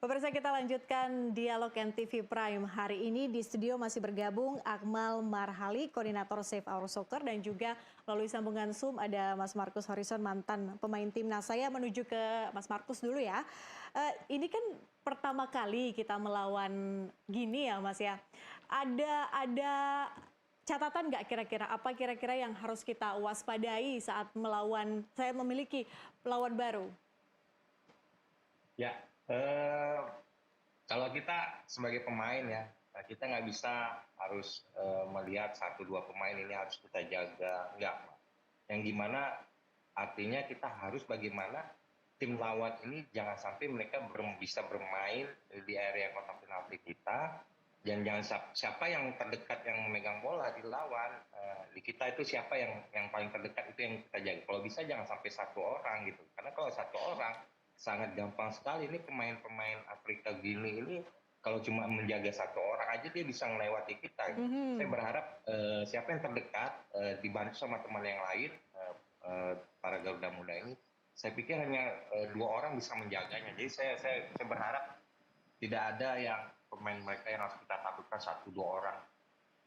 Pemirsa, kita lanjutkan dialog NTV Prime. Hari ini di studio masih bergabung Akmal Marhali, koordinator Save Our Soccer, dan juga melalui sambungan Zoom ada Mas Markus Horison, mantan pemain timnas. Saya menuju ke Mas Markus dulu ya. Ini kan pertama kali kita melawan Gini ya Mas ya. Ada catatan nggak kira-kira? Apa kira-kira yang harus kita waspadai saat melawan, saya memiliki lawan baru? Ya, kalau kita sebagai pemain ya, kita nggak bisa harus melihat satu dua pemain ini harus kita jaga, enggak. Yang gimana artinya kita harus bagaimana tim lawan ini jangan sampai mereka bisa bermain di area kotak penalti kita, dan jangan siapa yang terdekat yang memegang bola di lawan, di kita itu siapa yang paling terdekat itu yang kita jaga. Kalau bisa jangan sampai satu orang gitu, karena kalau satu orang sangat gampang sekali. Ini pemain-pemain Afrika Gini ini kalau cuma menjaga satu orang aja dia bisa melewati kita. Saya berharap siapa yang terdekat dibantu sama teman yang lain, para Garuda Muda ini, saya pikir hanya dua orang bisa menjaganya. Jadi saya berharap tidak ada yang pemain mereka yang harus kita takutkan satu dua orang.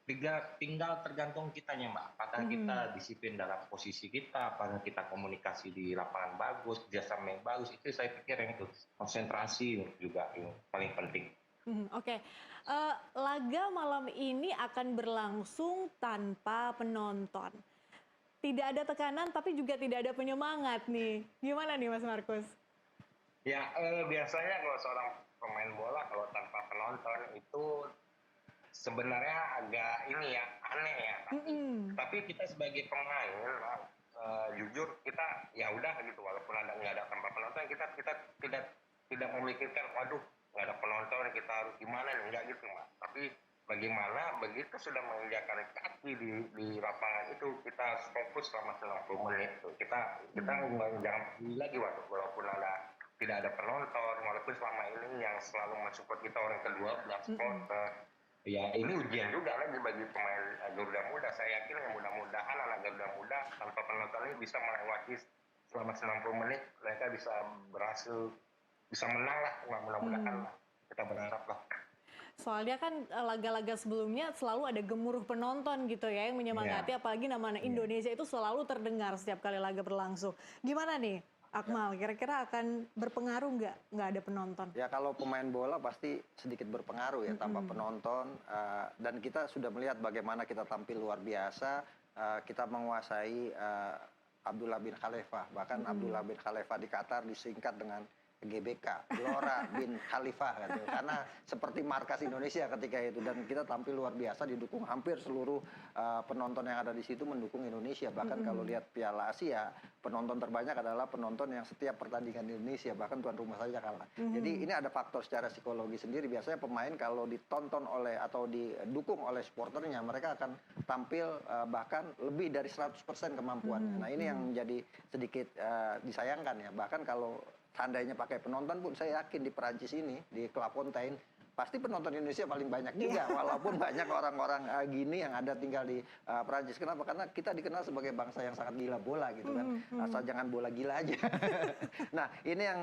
Tinggal tergantung kitanya, Mbak. Apakah kita disiplin dalam posisi kita, apakah kita komunikasi di lapangan bagus, kerjasama yang bagus, itu saya pikir yang itu. Konsentrasi juga yang paling penting. Oke. Laga malam ini akan berlangsung tanpa penonton. Tidak ada tekanan tapi juga tidak ada penyemangat nih. Gimana nih Mas Markus? Ya, biasanya kalau seorang pemain bola kalau tanpa penonton itu sebenarnya agak ini ya, aneh ya. Tapi kita sebagai pemain, jujur kita ya udah gitu, walaupun nggak ada tanpa penonton, kita tidak memikirkan, waduh nggak ada penonton kita harus gimana nih, nggak gitu Mbak. Tapi bagaimana begitu sudah menginjakan kaki di lapangan itu, kita harus fokus selama 90 menit tuh. Kita jangan peduli lagi walaupun tidak ada penonton, walaupun selama ini yang selalu mensupport kita orang kedua belas supporter. Ya ini ujian juga lagi bagi pemain Garuda Muda. Saya yakin yang mudah-mudahan anak Garuda Muda tanpa penonton ini bisa melewati selama 90 menit, mereka bisa berhasil, bisa menang lah, mudah-mudahan lah. Kita berharap lah. Soalnya kan laga-laga sebelumnya selalu ada gemuruh penonton gitu ya yang menyemangati, apalagi nama Indonesia itu selalu terdengar setiap kali laga berlangsung. Gimana nih Akmal, kira-kira akan berpengaruh nggak ada penonton? Ya kalau pemain bola pasti sedikit berpengaruh ya tanpa penonton, dan kita sudah melihat bagaimana kita tampil luar biasa, kita menguasai Abdullah bin Khalifah, bahkan Abdullah bin Khalifah di Qatar disingkat dengan GBK, Gelora bin Khalifah gitu. Karena seperti markas Indonesia ketika itu, dan kita tampil luar biasa, didukung hampir seluruh penonton yang ada di situ mendukung Indonesia. Bahkan kalau lihat Piala Asia, penonton terbanyak adalah penonton yang setiap pertandingan Indonesia, bahkan tuan rumah saja kalah. Jadi ini ada faktor secara psikologi sendiri. Biasanya pemain kalau ditonton oleh atau didukung oleh supporternya, mereka akan tampil bahkan lebih dari 100% kemampuannya. Nah ini yang menjadi sedikit disayangkan ya. Bahkan kalau seandainya pakai penonton pun, saya yakin di Perancis ini, di Clairefontaine, pasti penonton Indonesia paling banyak juga, walaupun banyak orang-orang gini yang ada tinggal di Perancis. Kenapa? Karena kita dikenal sebagai bangsa yang sangat gila bola gitu kan, asal jangan bola gila aja. Nah ini yang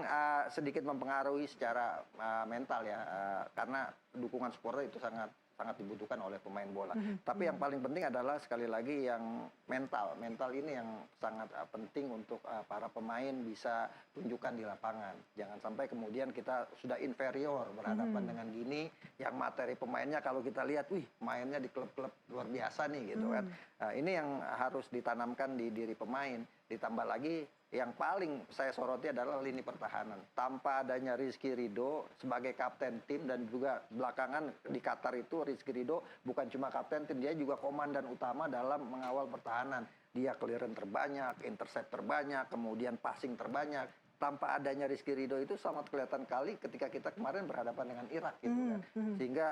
sedikit mempengaruhi secara mental ya, karena dukungan supporter itu sangat dibutuhkan oleh pemain bola. Tapi yang paling penting adalah sekali lagi yang mental. Mental ini yang sangat penting untuk para pemain bisa tunjukkan di lapangan. Jangan sampai kemudian kita sudah inferior berhadapan dengan Gini, yang materi pemainnya kalau kita lihat, wih mainnya di klub-klub luar biasa nih gitu kan. Ini yang harus ditanamkan di diri pemain. Ditambah lagi yang paling saya soroti adalah lini pertahanan. Tanpa adanya Rizky Ridho sebagai kapten tim, dan juga belakangan di Qatar itu Rizky Ridho bukan cuma kapten tim, dia juga komandan utama dalam mengawal pertahanan. Dia clearance terbanyak, intercept terbanyak, kemudian passing terbanyak. Tanpa adanya Rizky Ridho itu sangat kelihatan kali ketika kita kemarin berhadapan dengan Irak gitu kan. Sehingga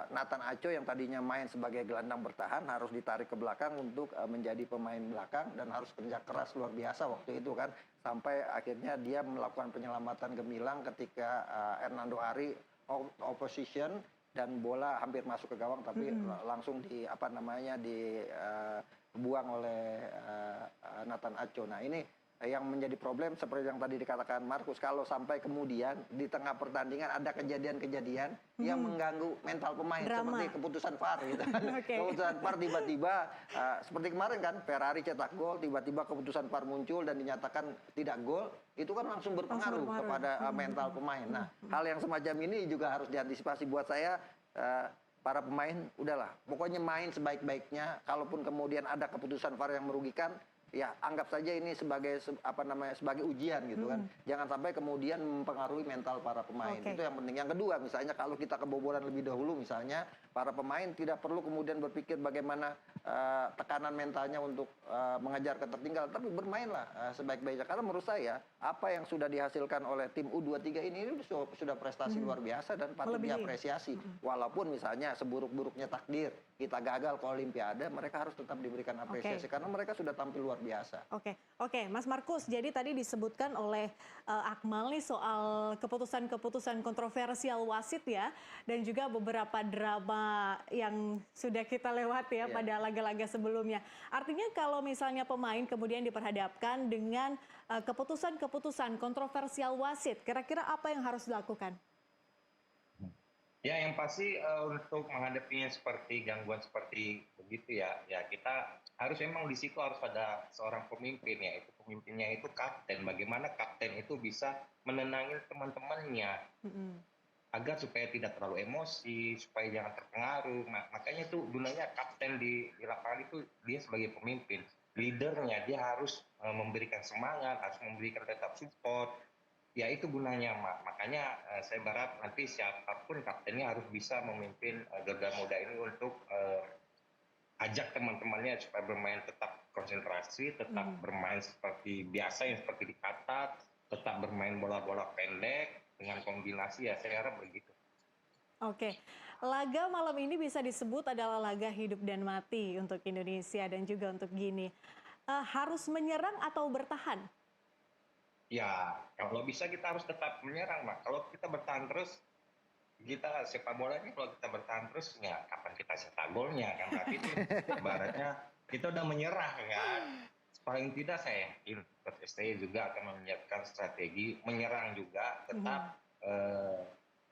Nathan Aco yang tadinya main sebagai gelandang bertahan harus ditarik ke belakang untuk menjadi pemain belakang, dan harus kerja keras luar biasa waktu itu kan. Sampai akhirnya dia melakukan penyelamatan gemilang ketika Hernando Ari opposition dan bola hampir masuk ke gawang, tapi langsung dibuang oleh Nathan Aco. Nah ini yang menjadi problem seperti yang tadi dikatakan Markus, kalau sampai kemudian di tengah pertandingan ada kejadian-kejadian yang mengganggu mental pemain, Drama. seperti keputusan VAR gitu kan. Oke. Keputusan VAR tiba-tiba seperti kemarin kan Ferrari cetak gol, tiba-tiba keputusan VAR muncul dan dinyatakan tidak gol, itu kan langsung berpengaruh kepada mental pemain. Nah, hal yang semacam ini juga harus diantisipasi. Buat saya para pemain udahlah, pokoknya main sebaik-baiknya. Kalaupun kemudian ada keputusan VAR yang merugikan, ya anggap saja ini sebagai sebagai ujian gitu kan. Jangan sampai kemudian mempengaruhi mental para pemain. Itu yang penting. Yang kedua, misalnya kalau kita kebobolan lebih dahulu, misalnya para pemain tidak perlu kemudian berpikir bagaimana tekanan mentalnya untuk mengejar ketertinggalan, tapi bermainlah sebaik-baiknya. Karena menurut saya apa yang sudah dihasilkan oleh tim U23 ini sudah prestasi luar biasa dan patut diapresiasi. Walaupun misalnya seburuk-buruknya takdir kita gagal ke Olimpiade, mereka harus tetap diberikan apresiasi karena mereka sudah tampil luar biasa. Oke, Mas Markus. Jadi tadi disebutkan oleh Akmal nih soal keputusan-keputusan kontroversial wasit ya, dan juga beberapa drama yang sudah kita lewati ya pada laga-laga sebelumnya. Artinya kalau misalnya pemain kemudian diperhadapkan dengan keputusan-keputusan kontroversial wasit, kira-kira apa yang harus dilakukan? Ya, yang pasti untuk menghadapinya seperti gangguan seperti begitu ya, ya kita harus memang di situ harus ada seorang pemimpin ya, itu pemimpinnya itu kapten. Bagaimana kapten itu bisa menenangin teman-temannya agar supaya tidak terlalu emosi, supaya jangan terpengaruh. Makanya itu gunanya kapten di lapangan itu dia sebagai pemimpin, leadernya dia harus memberikan semangat, harus memberikan tetap support. Ya itu gunanya, makanya saya berharap nanti siapapun kaptennya harus bisa memimpin Garuda Muda ini untuk ajak teman-temannya supaya bermain tetap konsentrasi, tetap bermain seperti biasa yang seperti dikata, tetap bermain bola-bola pendek dengan kombinasi ya saya harap begitu. Oke, laga malam ini bisa disebut adalah laga hidup dan mati untuk Indonesia dan juga untuk Gini. Harus menyerang atau bertahan? Ya, kalau bisa kita harus tetap menyerang, Mak. Kalau kita bertahan terus, kita sepak bola ini kalau kita bertahan terus, ya kapan kita cetak golnya kan? Berarti itu ibaratnya kita udah menyerah kan. Paling tidak saya yakin Coach STY juga akan menyiapkan strategi menyerang juga, tetap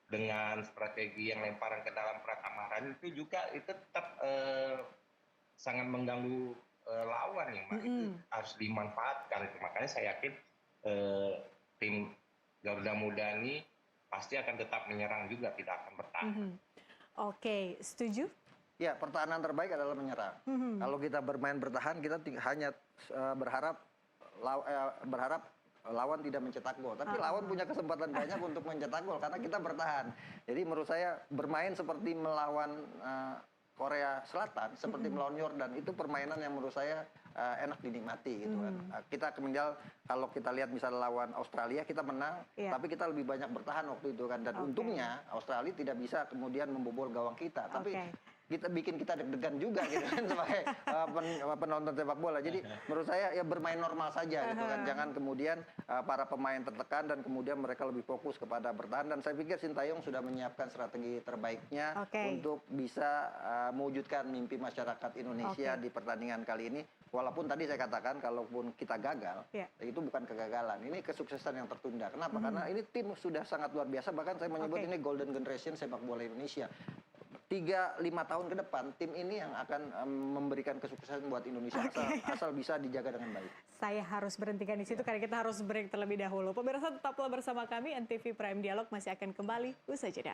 dengan strategi yang lemparan ke dalam pratamaran itu juga itu tetap sangat mengganggu lawan ya, Mak. Itu harus dimanfaatkan. Makanya saya yakin tim Garuda Muda ini pasti akan tetap menyerang juga, tidak akan bertahan. Oke, setuju? Ya, pertahanan terbaik adalah menyerang. Kalau kita bermain bertahan, kita hanya berharap lawan tidak mencetak gol. Tapi lawan punya kesempatan banyak untuk mencetak gol karena kita bertahan. Jadi menurut saya bermain seperti melawan Korea Selatan, seperti melawan Yordan, itu permainan yang menurut saya enak dinikmati gitu kan. Kita kemudian kalau kita lihat misalnya lawan Australia kita menang, tapi kita lebih banyak bertahan waktu itu kan. Dan untungnya Australia tidak bisa kemudian membobol gawang kita. Tapi kita bikin kita deg-degan juga gitu kan sebagai penonton sepak bola. Jadi menurut saya ya bermain normal saja gitu kan. Jangan kemudian para pemain tertekan dan kemudian mereka lebih fokus kepada bertahan. Dan saya pikir Sintayong sudah menyiapkan strategi terbaiknya untuk bisa mewujudkan mimpi masyarakat Indonesia di pertandingan kali ini. Walaupun tadi saya katakan kalaupun kita gagal, itu bukan kegagalan. Ini kesuksesan yang tertunda. Kenapa? Karena ini tim sudah sangat luar biasa. Bahkan saya menyebut ini golden generation sepak bola Indonesia. 3-5 tahun ke depan tim ini yang akan memberikan kesuksesan buat Indonesia asal bisa dijaga dengan baik. Saya harus berhentikan di situ karena kita harus break terlebih dahulu. Pemirsa tetaplah bersama kami, NTV Prime Dialog masih akan kembali usai jeda.